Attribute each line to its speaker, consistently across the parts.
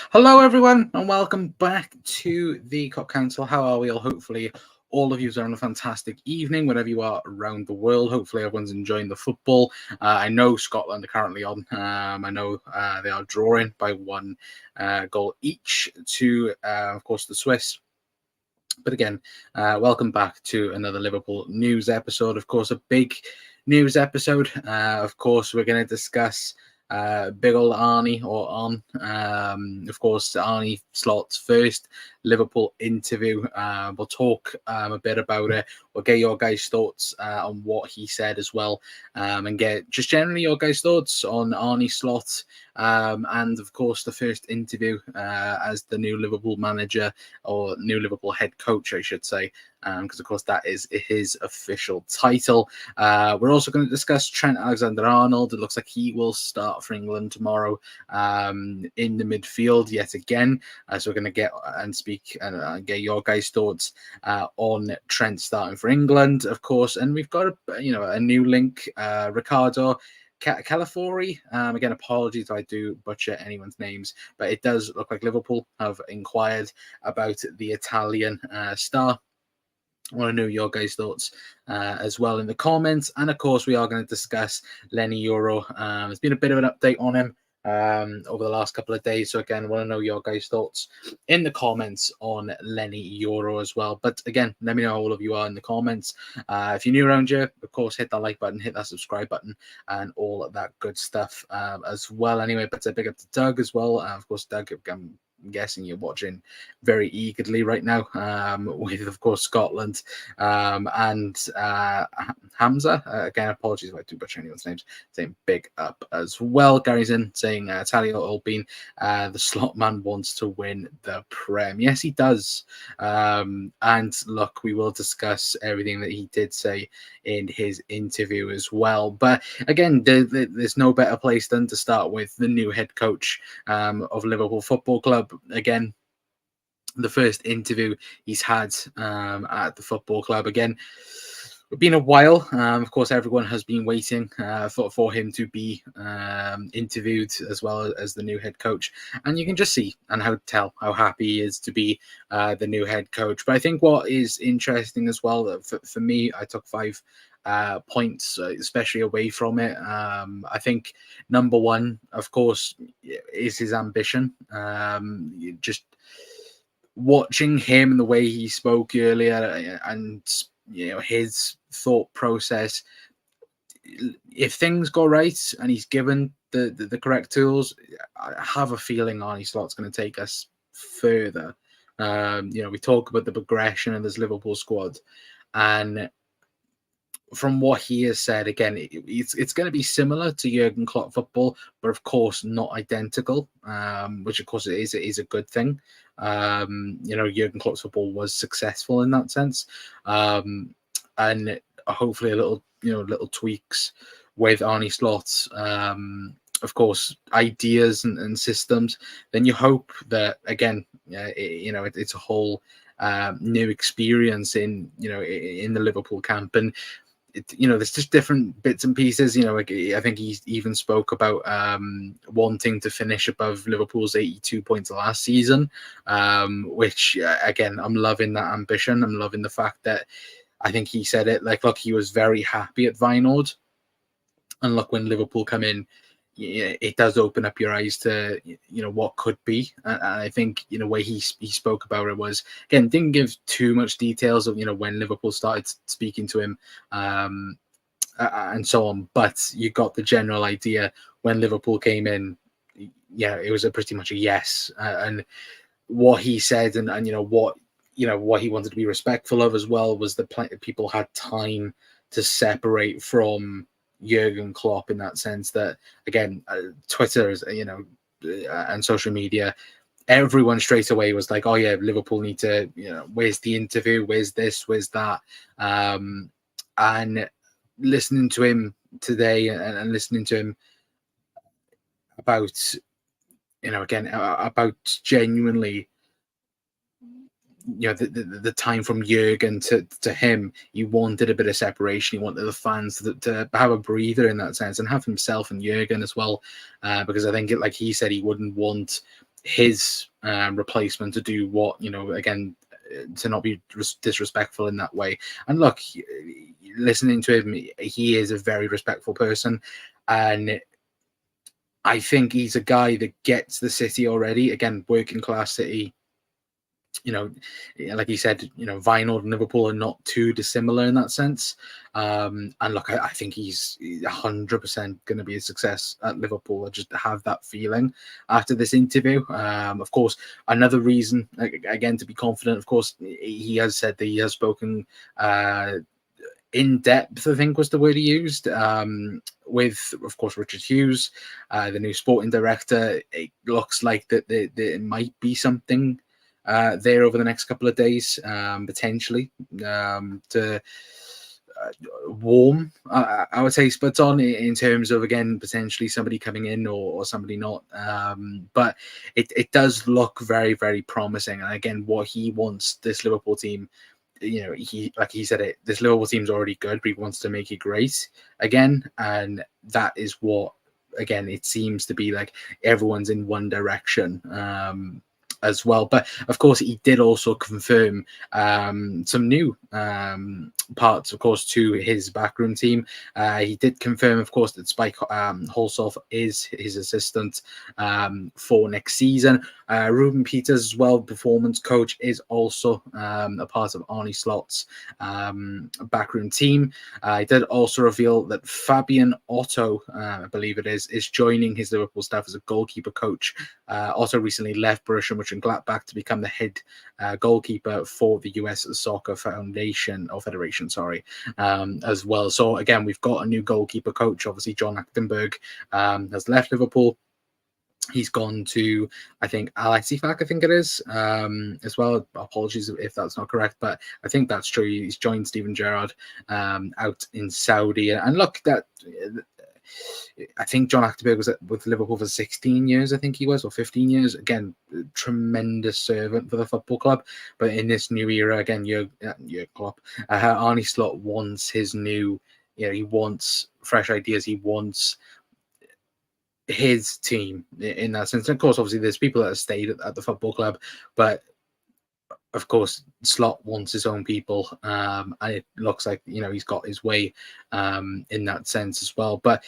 Speaker 1: Hello, everyone, and welcome back to the Cup Council. How are we all? Hopefully, all of you are on a fantastic evening, wherever you are around the world. Hopefully, everyone's enjoying the football. I know Scotland are currently on. I know they are drawing by one goal each to, of course, the Swiss. But again, welcome back to another Liverpool news episode. Of course, a big news episode. Of course, we're going to discuss big old Arne or On. Of course, Arne Slot's first Liverpool interview. We'll talk a bit about it. We'll get your guys' thoughts on what he said as well, and get just generally your guys' thoughts on Arne Slot. And of course, the first interview as the new Liverpool manager or new Liverpool head coach, I should say, because of course that is his official title. We're also going to discuss Trent AlexanderArnold. It looks like he will start for England tomorrow in the midfield yet again. So we're going to get and speak and get your guys' thoughts on Trent starting for England, of course. And we've got a new link, Riccardo Calafiori. Again, apologies if I do butcher anyone's names, but it does look like Liverpool have inquired about the Italian star. I want to know your guys' thoughts as well in the comments. And of course, we are going to discuss Lenny Euro. There's been a bit of an update on him over the last couple of days. So again, I want to know your guys' thoughts in the comments on Lenny Euro as well. But again, let me know how all of you are in the comments. If you're new around here, of course, hit that like button, hit that subscribe button, and all of that good stuff as well. Anyway, but a big up to Doug as well. Of course, Doug, I'm guessing you're watching very eagerly right now with, of course, Scotland and Hamza. Again, apologies if I do butcher anyone's names. Saying big up as well. Gary's in saying Talia Albin, the slot man wants to win the Prem. Yes, he does. And look, we will discuss everything that he did say in his interview as well. But again, there's no better place than to start with the new head coach of Liverpool Football Club. Again, the first interview he's had at the football club. Again, it's been a while. Of course, everyone has been waiting for him to be interviewed as well as the new head coach. And you can just see and tell how happy he is to be the new head coach. But I think what is interesting as well, for me, I took 5 points, especially away from it. I think number one, of course, is his ambition. Just watching him and the way he spoke earlier, and his thought process. If things go right and he's given the correct tools, I have a feeling Arne Slot's going to take us further. We talk about the progression of this Liverpool squad, and from what he has said, again, it's going to be similar to Jurgen Klopp football, but of course not identical, which of course is a good thing. Jurgen Klopp's football was successful in that sense, and hopefully a little tweaks with Arne Slot. Of course, ideas and systems. Then you hope that again, it's a whole new experience in the Liverpool camp. And there's just different bits and pieces. I think he even spoke about wanting to finish above Liverpool's 82 points last season, which again, I'm loving that ambition. I'm loving the fact that I think he said it like, look, he was very happy at Feyenoord, and look, when Liverpool come in, it does open up your eyes to what could be. And I think way he spoke about it was, again, didn't give too much details of when Liverpool started speaking to him and so on, but you got the general idea when Liverpool came in. It was pretty much a yes. And what he said and what he wanted to be respectful of as well was that people had time to separate from Jurgen Klopp, in that sense that, again, Twitter is, and social media, everyone straight away was like, oh yeah, Liverpool need to, where's the interview? Where's this? Where's that? And listening to him today and listening to him about, again, about genuinely, the time from Jurgen to him, he wanted a bit of separation. He wanted the fans to have a breather in that sense, and have himself and Jurgen as well, because I think like he said, he wouldn't want his replacement to do what, again, to not be disrespectful in that way. And look, listening to him, he is a very respectful person, and I think he's a guy that gets the city already. Again, working class city. Like he said, Vinyl and Liverpool are not too dissimilar in that sense. And look, I think he's 100% going to be a success at Liverpool. I just have that feeling after this interview. Of course, another reason, again, to be confident, of course, he has said that he has spoken in depth, I think was the word he used, with, of course, Richard Hughes, the new sporting director. It looks like that there might be something there over the next couple of days, potentially, to warm, I would say, spuds on in terms of, again, potentially somebody coming in or somebody not. But it does look very, very promising. And again, what he wants this Liverpool team, he said it, this Liverpool team's already good, but he wants to make it great again. And that is what, again, it seems to be like everyone's in one direction. As well. But of course, he did also confirm some new parts, of course, to his backroom team. He did confirm, of course, that Spike Holsoff is his assistant for next season. Ruben Peters, as well, performance coach, is also a part of Arne Slot's backroom team. He did also reveal that Fabian Otto, I believe it is joining his Liverpool staff as a goalkeeper coach. Otto recently left Borussia Mönchengladbach to become the head goalkeeper for the US Soccer Federation, as well. So again, we've got a new goalkeeper coach. Obviously, John Achtenberg has left Liverpool. He's gone to, I think, Al Ettifaq, I think it is, as well. Apologies if that's not correct, but I think that's true. He's joined Steven Gerrard out in Saudi. And look, that I think John Achterberg was with Liverpool for 16 years, I think he was, or 15 years. Again, tremendous servant for the football club. But in this new era, again, Jurgen Klopp, Arne Slot wants his new, he wants fresh ideas. He wants his team in that sense. And of course, obviously, there's people that have stayed at the football club, but of course, Slot wants his own people, and it looks like he's got his way in that sense as well. But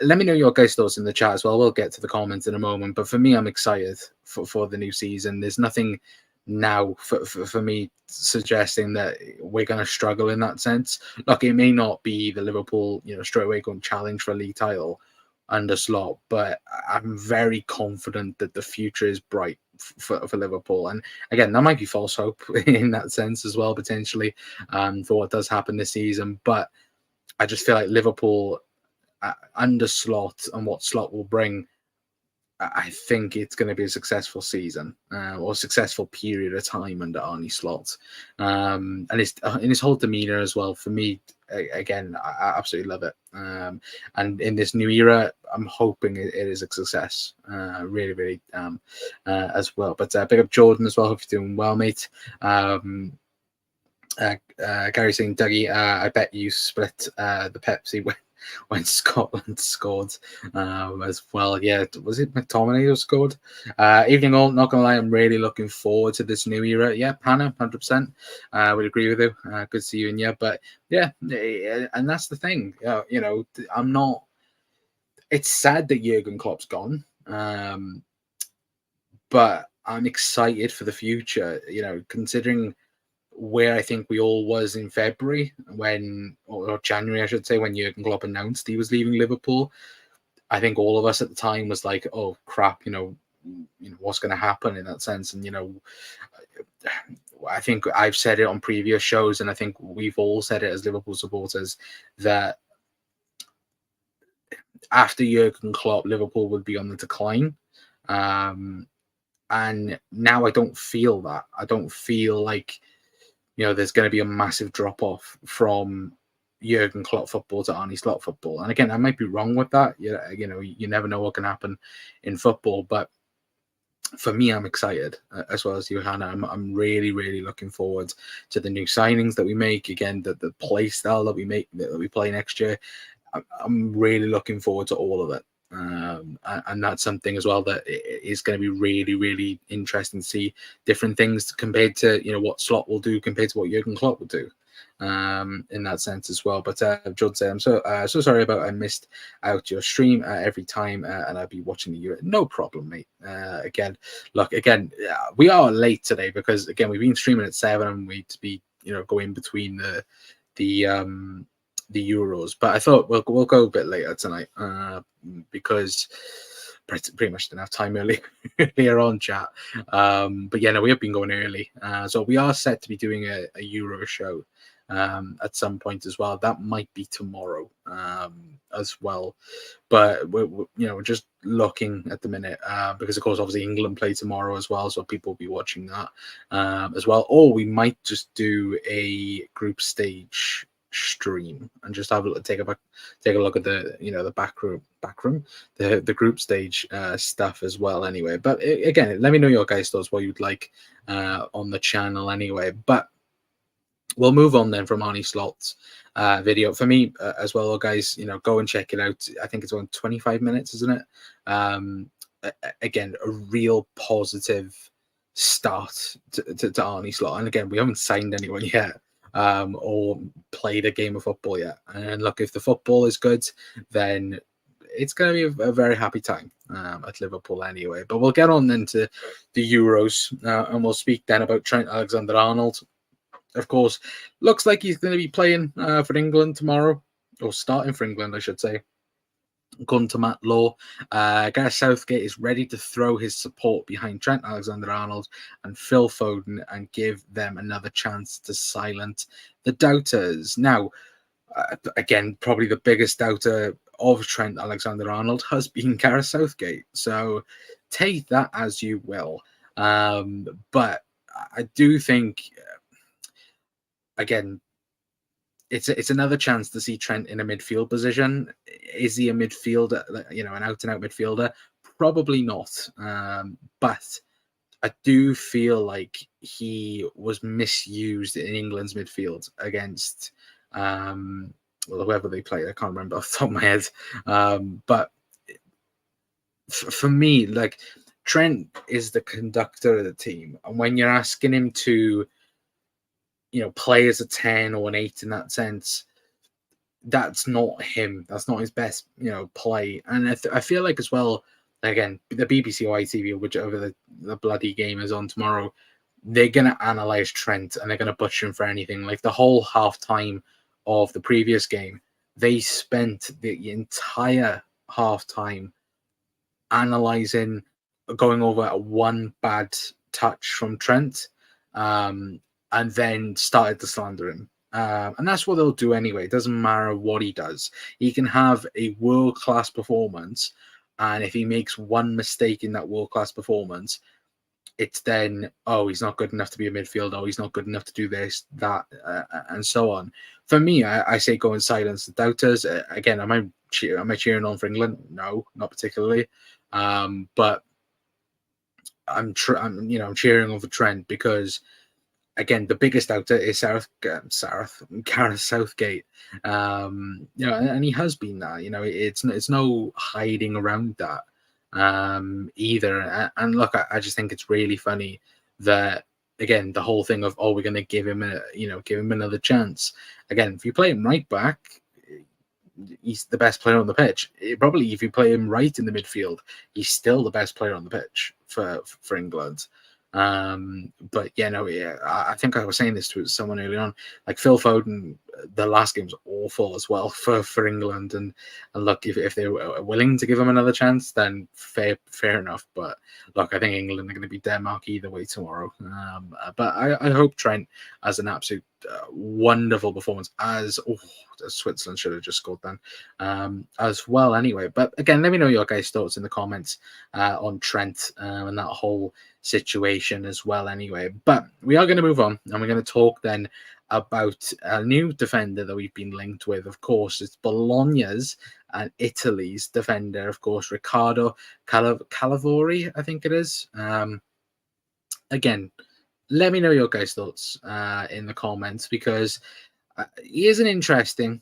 Speaker 1: let me know your guys' thoughts in the chat as well. We'll get to the comments in a moment. But for me, I'm excited for the new season. There's nothing now for me suggesting that we're going to struggle in that sense. Look, it may not be the Liverpool, straight away going to challenge for a league title under Slot, but I'm very confident that the future is bright for Liverpool. And again, that might be false hope in that sense as well, potentially, for what does happen this season. But I just feel like Liverpool under Slot and what Slot will bring, I think it's going to be a successful season or a successful period of time under Arne Slot. And his whole demeanor as well, for me, again, I absolutely love it. And in this new era, I'm hoping it is a success, really, really, as well. But big up Jordan as well. Hope you're doing well, mate. Gary saying, Dougie, I bet you split the Pepsi when Scotland scored as well. Yeah, was it McTominay who scored? Evening all, not gonna lie, I'm really looking forward to this new era. Yeah, Panna, 100%. Would agree with you. Good seeing you. But yeah, and that's the thing. I'm not. It's sad that Jurgen Klopp's gone, but I'm excited for the future. Considering where I think we all was in February or January, I should say, when Jurgen Klopp announced he was leaving Liverpool. I think all of us at the time was like, oh crap, what's going to happen in that sense. And, I think I've said it on previous shows, and I think we've all said it as Liverpool supporters, that after Jurgen Klopp, Liverpool would be on the decline. And now I don't feel that. I don't feel like, there's going to be a massive drop-off from Jurgen Klopp football to Arne Slot football. And again, I might be wrong with that. You never know what can happen in football. But for me, I'm excited, as well as you, Hannah. I'm really, really looking forward to the new signings that we make. Again, the play style that we make, that we play next year. I'm really looking forward to all of it. And that's something as well that is going to be really, really interesting to see different things compared to what Slot will do compared to what Jurgen Klopp will do. In that sense as well. But Judd said, I'm so sorry about I missed out your stream every time, and I'll be watching the Euro. No problem, mate. Again, we are late today because again we've been streaming at 7 and we to be going between the Euros. But I thought we'll go a bit later tonight because pretty much didn't have time earlier on chat. But yeah, no, we have been going early. So we are set to be doing a Euro show at some point as well. That might be tomorrow as well. But we're just looking at the minute because of course obviously England play tomorrow as well, so people will be watching that as well. Or we might just do a group stage stream and just have take a look at the the backroom the group stage stuff as well anyway. But again, let me know your guys' thoughts, what you'd like on the channel anyway. But we'll move on then from Arne Slot's video. For me as well, guys, go and check it out. I think it's on 25 minutes, isn't it? Again, a real positive start to Arne Slot. And again, we haven't signed anyone yet or played a game of football yet. And look, if the football is good, then it's going to be a very happy time at Liverpool anyway. But we'll get on then to the Euros and we'll speak then about Trent Alexander-Arnold. Of course, looks like he's going to be playing for England tomorrow, or starting for England, I should say. According to Matt Law, Gareth Southgate is ready to throw his support behind Trent Alexander-Arnold and Phil Foden and give them another chance to silence the doubters. Now, again, probably the biggest doubter of Trent Alexander-Arnold has been Gareth Southgate. So take that as you will. But I do think, again, it's another chance to see Trent in a midfield position. Is he a midfielder, an out-and-out midfielder? Probably not. But I do feel like he was misused in England's midfield against whoever they played. I can't remember off the top of my head. But for me, like, Trent is the conductor of the team. And when you're asking him to play as a 10 or an 8 in that sense, that's not him. That's not his best, play. And I feel like as well, again, the BBC or ITV, whichever the bloody game is on tomorrow, they're going to analyze Trent and they're going to butcher him for anything. Like the whole half time of the previous game, they spent the entire half time analyzing, going over one bad touch from Trent. And then started to slander him. And that's what they'll do anyway. It doesn't matter what he does. He can have a world-class performance, and if he makes one mistake in that world-class performance, it's then, oh, he's not good enough to be a midfielder, oh, he's not good enough to do this, that, and so on. For me, I say go and silence the doubters. Again, am I cheering on for England? No, not particularly. But I'm cheering on for Trent because, again, the biggest doubter is Gareth Southgate. And he has been that. It's no hiding around that either. And look, I just think it's really funny that, again, the whole thing of, we're going to give him another chance. Again, if you play him right back, he's the best player on the pitch. Probably if you play him right in the midfield, he's still the best player on the pitch for England. But I think I was saying this to someone earlier on, like Phil Foden, the last game was awful as well for England, and look, if they were willing to give him another chance, then fair enough. But look, I think England are going to be Denmark either way tomorrow. But I hope Trent has an absolute wonderful performance, as Switzerland should have just scored then as well anyway. But again, let me know your guys' thoughts in the comments on Trent and that whole situation as well anyway. But we are going to move on, and we're going to talk then about a new defender that we've been linked with. Of course, it's Bologna's and Italy's defender, of course, Riccardo Calafiori, I think it is. Again, let me know your guys' thoughts in the comments, because He is an interesting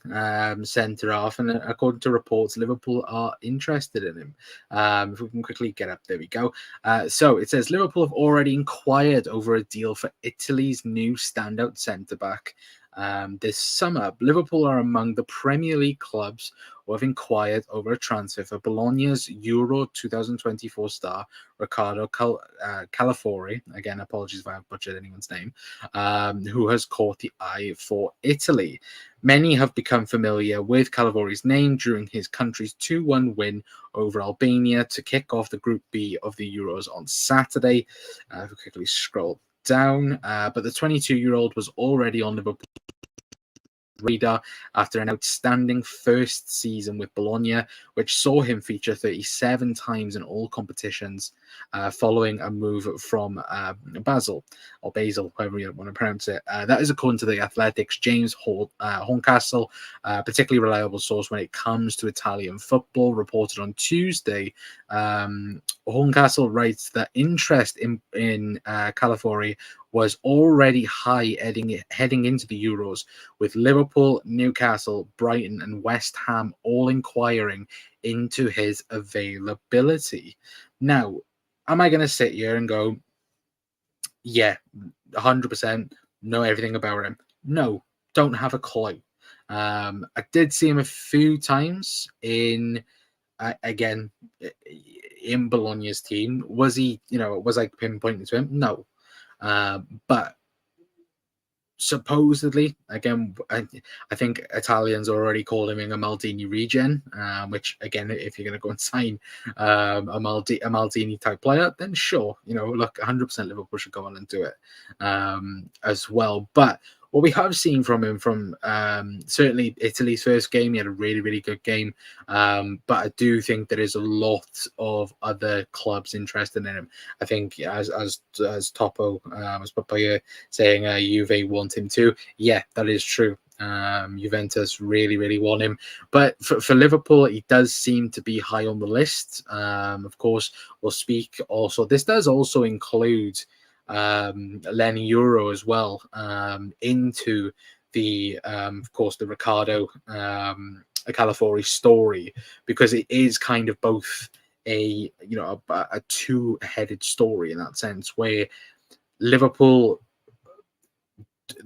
Speaker 1: centre-half, and according to reports, Liverpool are interested in him. If we can quickly get up, there we go. So it says Liverpool have already inquired over a deal for Italy's new standout centre-back. This summer, Liverpool are among the Premier League clubs who have inquired over a transfer for Bologna's Euro 2024 star Riccardo Calafiori. Again, apologies if I have butchered anyone's name. Who has caught the eye for Italy. Many have become familiar with Calafiori's name during his country's 2-1 win over Albania to kick off the Group B of the Euros on Saturday. If we quickly scroll down, but the 22-year-old was already on Liverpool radar after an outstanding first season with Bologna, which saw him feature 37 times in all competitions, following a move from Basel, or Basel, however you want to pronounce it. That is according to the Athletics' James Horncastle, particularly reliable source when it comes to Italian football, reported on Tuesday. Horncastle writes that interest in Calafiori was already high heading into the Euros, with Liverpool, Newcastle, Brighton and West Ham all inquiring into his availability. Now, am I going to sit here and go, yeah, 100%, know everything about him? No, don't have a clue. I did see him a few times in Bologna's team. Was he, was I pinpointing to him? No. But supposedly, again, I think Italians already call him a Maldini regen, which, again, if you're going to go and sign a Maldini type player, then sure, look, 100% Liverpool should go on and do it as well. But what we have seen from him, from certainly Italy's first game, he had a really, really good game. But I do think there is a lot of other clubs interested in him. I think as Topo was put by you saying Juve want him too. Yeah, that is true. Juventus really, really want him. But for Liverpool, he does seem to be high on the list. Of course, we'll speak also. This does also include Lenny Euro as well, into the of course the Riccardo Calafiori story, because it is kind of both a two-headed story in that sense, where Liverpool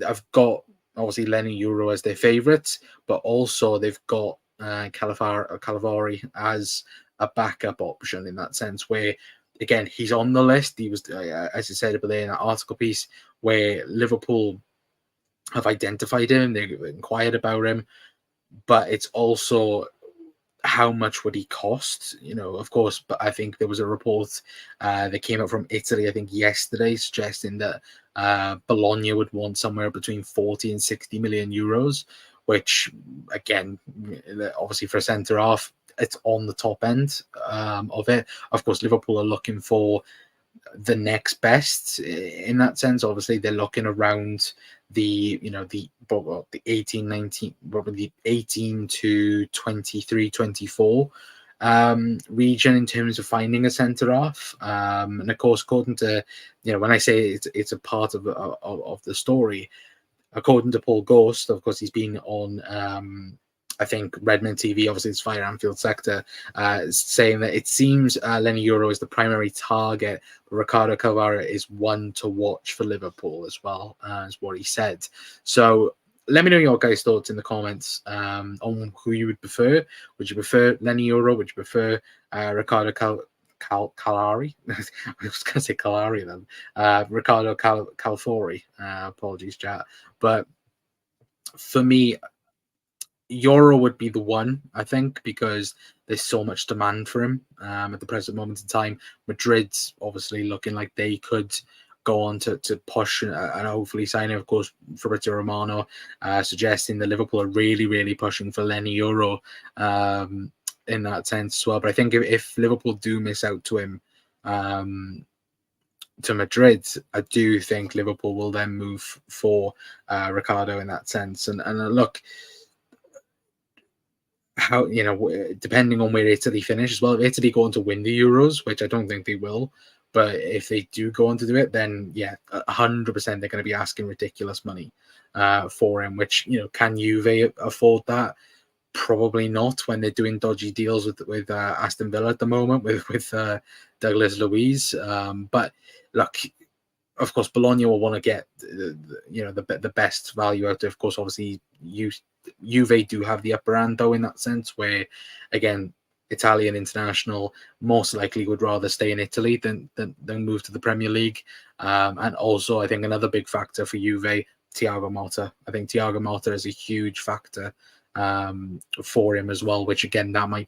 Speaker 1: have got obviously Lenny Euro as their favourite, but also they've got Calafiori as a backup option in that sense, where again, he's on the list. He was, as I said up there in that article piece, where Liverpool have identified him, they've inquired about him, but it's also how much would he cost, of course. But I think there was a report that came out from Italy, I think yesterday, suggesting that Bologna would want somewhere between 40 and 60 million euros, which, again, obviously for a centre-half, it's on the top end of it. Of course, Liverpool are looking for the next best in that sense. Obviously, they're looking around the 18, 19, probably 18 to 23, 24 region in terms of finding a centre half. And of course, according to when I say it's a part of the story, according to Paul Ghost, of course, he's been on I think Redmond TV, obviously it's Fire Anfield sector, saying that it seems Lenny Euro is the primary target, but Riccardo Calafiori is one to watch for Liverpool as well, is what he said. So let me know your guys' thoughts in the comments on who you would prefer. Would you prefer Lenny Euro? Would you prefer Riccardo Calafiori? I was going to say Calari then. Riccardo Calafiori. Apologies, chat. But for me, Euro would be the one, I think, because there's so much demand for him at the present moment in time. Madrid's obviously looking like they could go on to push and hopefully sign him. Of course, Fabrizio Romano suggesting that Liverpool are really, really pushing for Lenny Euro in that sense as well. But I think if Liverpool do miss out to him, to Madrid, I do think Liverpool will then move for Riccardo in that sense. And look, how depending on where Italy finish as well. If Italy go on to win the Euros, which I don't think they will, But if they do go on to do it, then yeah, 100% they're going to be asking ridiculous money for him. Which, can Juve afford that? Probably not, when they're doing dodgy deals with Aston Villa at the moment with Douglas Luiz. But look, of course, Bologna will want to get the best value out of course, obviously, Juve do have the upper hand, though, in that sense, where, again, Italian international most likely would rather stay in Italy than move to the Premier League. And also, I think another big factor for Juve, Thiago Motta. I think Thiago Motta is a huge factor for him as well, which again, that might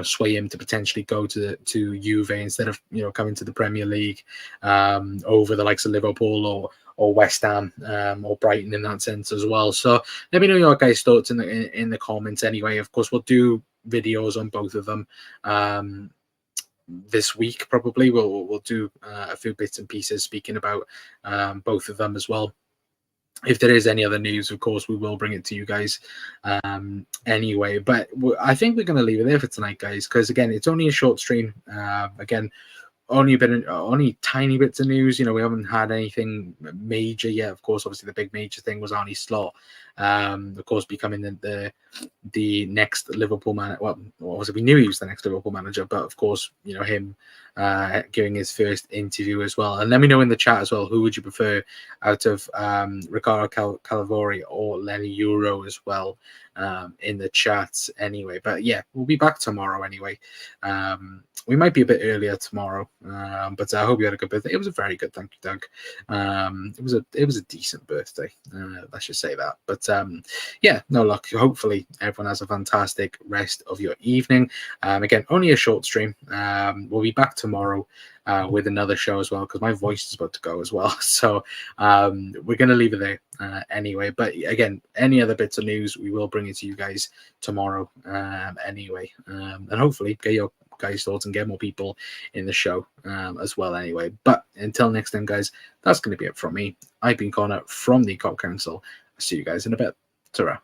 Speaker 1: sway him to potentially go to Juve instead of coming to the Premier League over the likes of Liverpool or West Ham or Brighton in that sense as well. So let me know your guys' thoughts in the comments. Anyway, of course, we'll do videos on both of them this week. Probably we'll do a few bits and pieces speaking about both of them as well. If there is any other news, of course, we will bring it to you guys anyway. But I think we're going to leave it there for tonight, guys, because, again, it's only a short stream. Again, only tiny bits of news. We haven't had anything major yet. Of course, obviously, the big major thing was Arne Slot, of course, becoming the next Liverpool manager. Well, obviously, we knew he was the next Liverpool manager, but of course, him giving his first interview as well. And let me know in the chat as well, who would you prefer out of Riccardo Calafiori or Lenny Euro as well, in the chats anyway. But yeah, we'll be back tomorrow anyway. We might be a bit earlier tomorrow, but I hope you had a good birthday. It was a very good, thank you, Doug. It was a decent birthday. Let's just say that. But yeah, no luck. Hopefully everyone has a fantastic rest of your evening. Again, only a short stream. We'll be back tomorrow with another show as well, because my voice is about to go as well. So we're going to leave it there anyway. But again, any other bits of news, we will bring it to you guys tomorrow anyway. And hopefully get your guys' thoughts and get more people in the show as well anyway. But until next time, guys, that's going to be it from me. I've been Connor from the COP Council. I'll see you guys in a bit. Ta-ra.